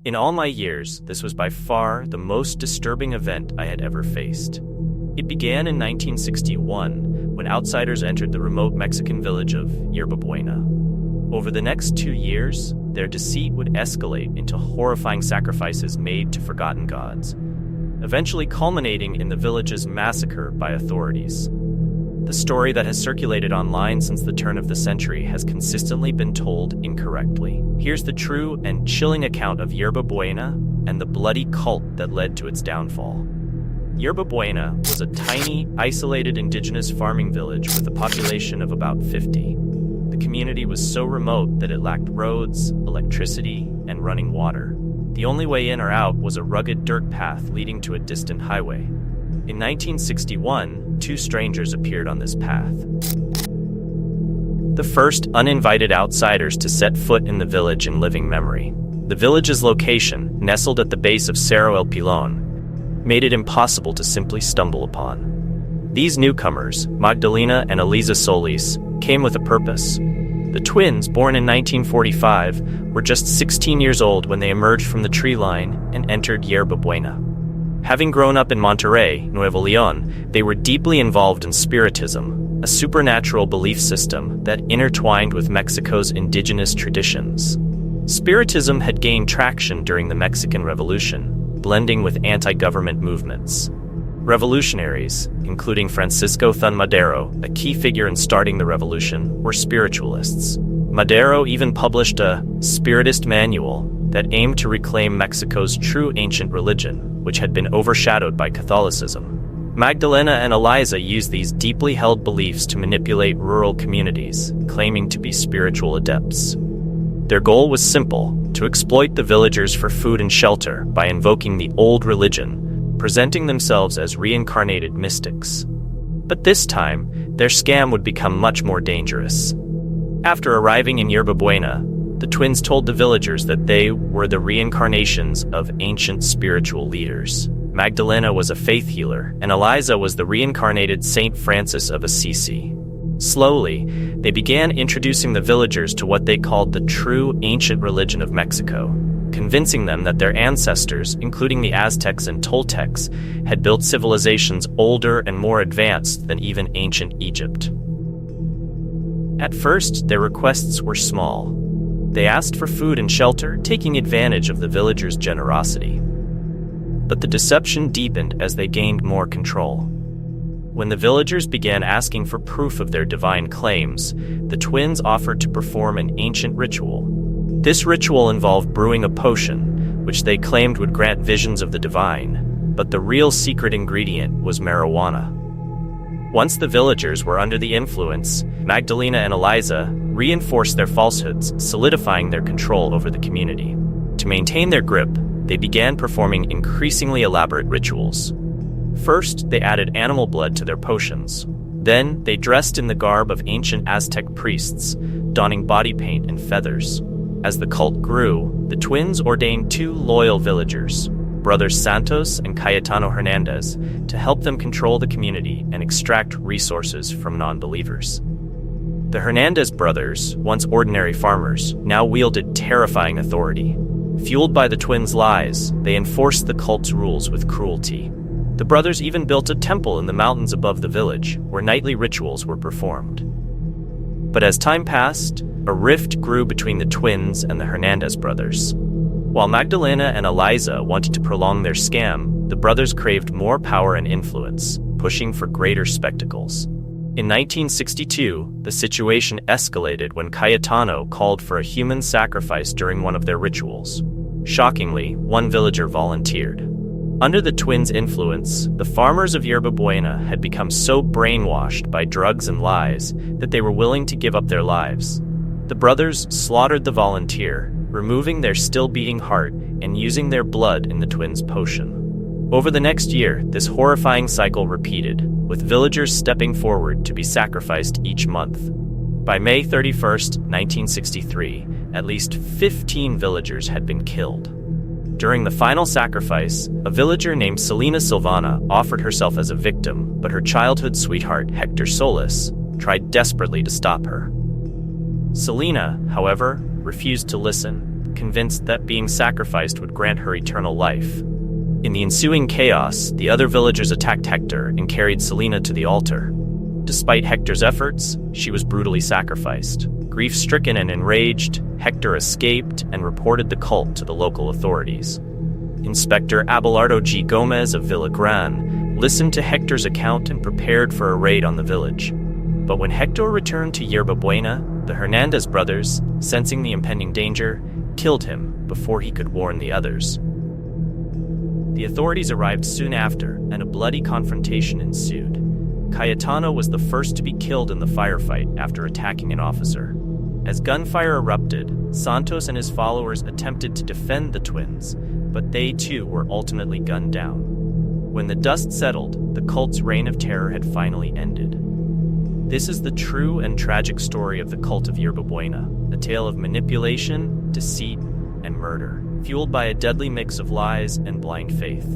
In all my years, this was by far the most disturbing event I had ever faced. It began in 1961, when outsiders entered the remote Mexican village of Yerba Buena. Over the next 2 years, their deceit would escalate into horrifying sacrifices made to forgotten gods, eventually culminating in the village's massacre by authorities. The story that has circulated online since the turn of the century has consistently been told incorrectly. Here's the true and chilling account of Yerba Buena and the bloody cult that led to its downfall. Yerba Buena was a tiny, isolated indigenous farming village with a population of about 50. The community was so remote that it lacked roads, electricity, and running water. The only way in or out was a rugged dirt path leading to a distant highway. In 1961, 2 strangers appeared on this path. The first uninvited outsiders to set foot in the village in living memory. The village's location, nestled at the base of Cerro El Pilon, made it impossible to simply stumble upon. These newcomers, Magdalena and Eliza Solis, came with a purpose. The twins, born in 1945, were just 16 years old when they emerged from the tree line and entered Yerba Buena. Having grown up in Monterrey, Nuevo León, they were deeply involved in Spiritism, a supernatural belief system that intertwined with Mexico's indigenous traditions. Spiritism had gained traction during the Mexican Revolution, blending with anti-government movements. Revolutionaries, including Francisco Thun Madero, a key figure in starting the revolution, were spiritualists. Madero even published a Spiritist manual that aimed to reclaim Mexico's true ancient religion, which had been overshadowed by Catholicism. Magdalena and Eliza used these deeply held beliefs to manipulate rural communities, claiming to be spiritual adepts. Their goal was simple: to exploit the villagers for food and shelter by invoking the old religion, presenting themselves as reincarnated mystics. But this time, their scam would become much more dangerous. After arriving in Yerba Buena, the twins told the villagers that they were the reincarnations of ancient spiritual leaders. Magdalena was a faith healer, and Eliza was the reincarnated Saint Francis of Assisi. Slowly, they began introducing the villagers to what they called the true ancient religion of Mexico, convincing them that their ancestors, including the Aztecs and Toltecs, had built civilizations older and more advanced than even ancient Egypt. At first, their requests were small. They asked for food and shelter, taking advantage of the villagers' generosity. But the deception deepened as they gained more control. When the villagers began asking for proof of their divine claims, the twins offered to perform an ancient ritual. This ritual involved brewing a potion, which they claimed would grant visions of the divine, but the real secret ingredient was marijuana. Once the villagers were under the influence, Magdalena and Eliza reinforced their falsehoods, solidifying their control over the community. To maintain their grip, they began performing increasingly elaborate rituals. First, they added animal blood to their potions. Then, they dressed in the garb of ancient Aztec priests, donning body paint and feathers. As the cult grew, the twins ordained 2 loyal villagers, brothers Santos and Cayetano Hernandez, to help them control the community and extract resources from non-believers. The Hernandez brothers, once ordinary farmers, now wielded terrifying authority. Fueled by the twins' lies, they enforced the cult's rules with cruelty. The brothers even built a temple in the mountains above the village, where nightly rituals were performed. But as time passed, a rift grew between the twins and the Hernandez brothers. While Magdalena and Eliza wanted to prolong their scam, the brothers craved more power and influence, pushing for greater spectacles. In 1962, the situation escalated when Cayetano called for a human sacrifice during one of their rituals. Shockingly, one villager volunteered. Under the twins' influence, the farmers of Yerba Buena had become so brainwashed by drugs and lies that they were willing to give up their lives. The brothers slaughtered the volunteer, removing their still-beating heart and using their blood in the twins' potion. Over the next year, this horrifying cycle repeated, with villagers stepping forward to be sacrificed each month. By May 31st, 1963, at least 15 villagers had been killed. During the final sacrifice, a villager named Selena Silvana offered herself as a victim, but her childhood sweetheart, Hector Solis, tried desperately to stop her. Selena, however, refused to listen, convinced that being sacrificed would grant her eternal life. In the ensuing chaos, the other villagers attacked Hector and carried Selena to the altar. Despite Hector's efforts, she was brutally sacrificed. Grief-stricken and enraged, Hector escaped and reported the cult to the local authorities. Inspector Abelardo G. Gomez of Villagran listened to Hector's account and prepared for a raid on the village. But when Hector returned to Yerba Buena, the Hernandez brothers, sensing the impending danger, killed him before he could warn the others. The authorities arrived soon after, and a bloody confrontation ensued. Cayetano was the first to be killed in the firefight after attacking an officer. As gunfire erupted, Santos and his followers attempted to defend the twins, but they too were ultimately gunned down. When the dust settled, the cult's reign of terror had finally ended. This is the true and tragic story of the cult of Yerba Buena, a tale of manipulation, deceit, and murder, fueled by a deadly mix of lies and blind faith.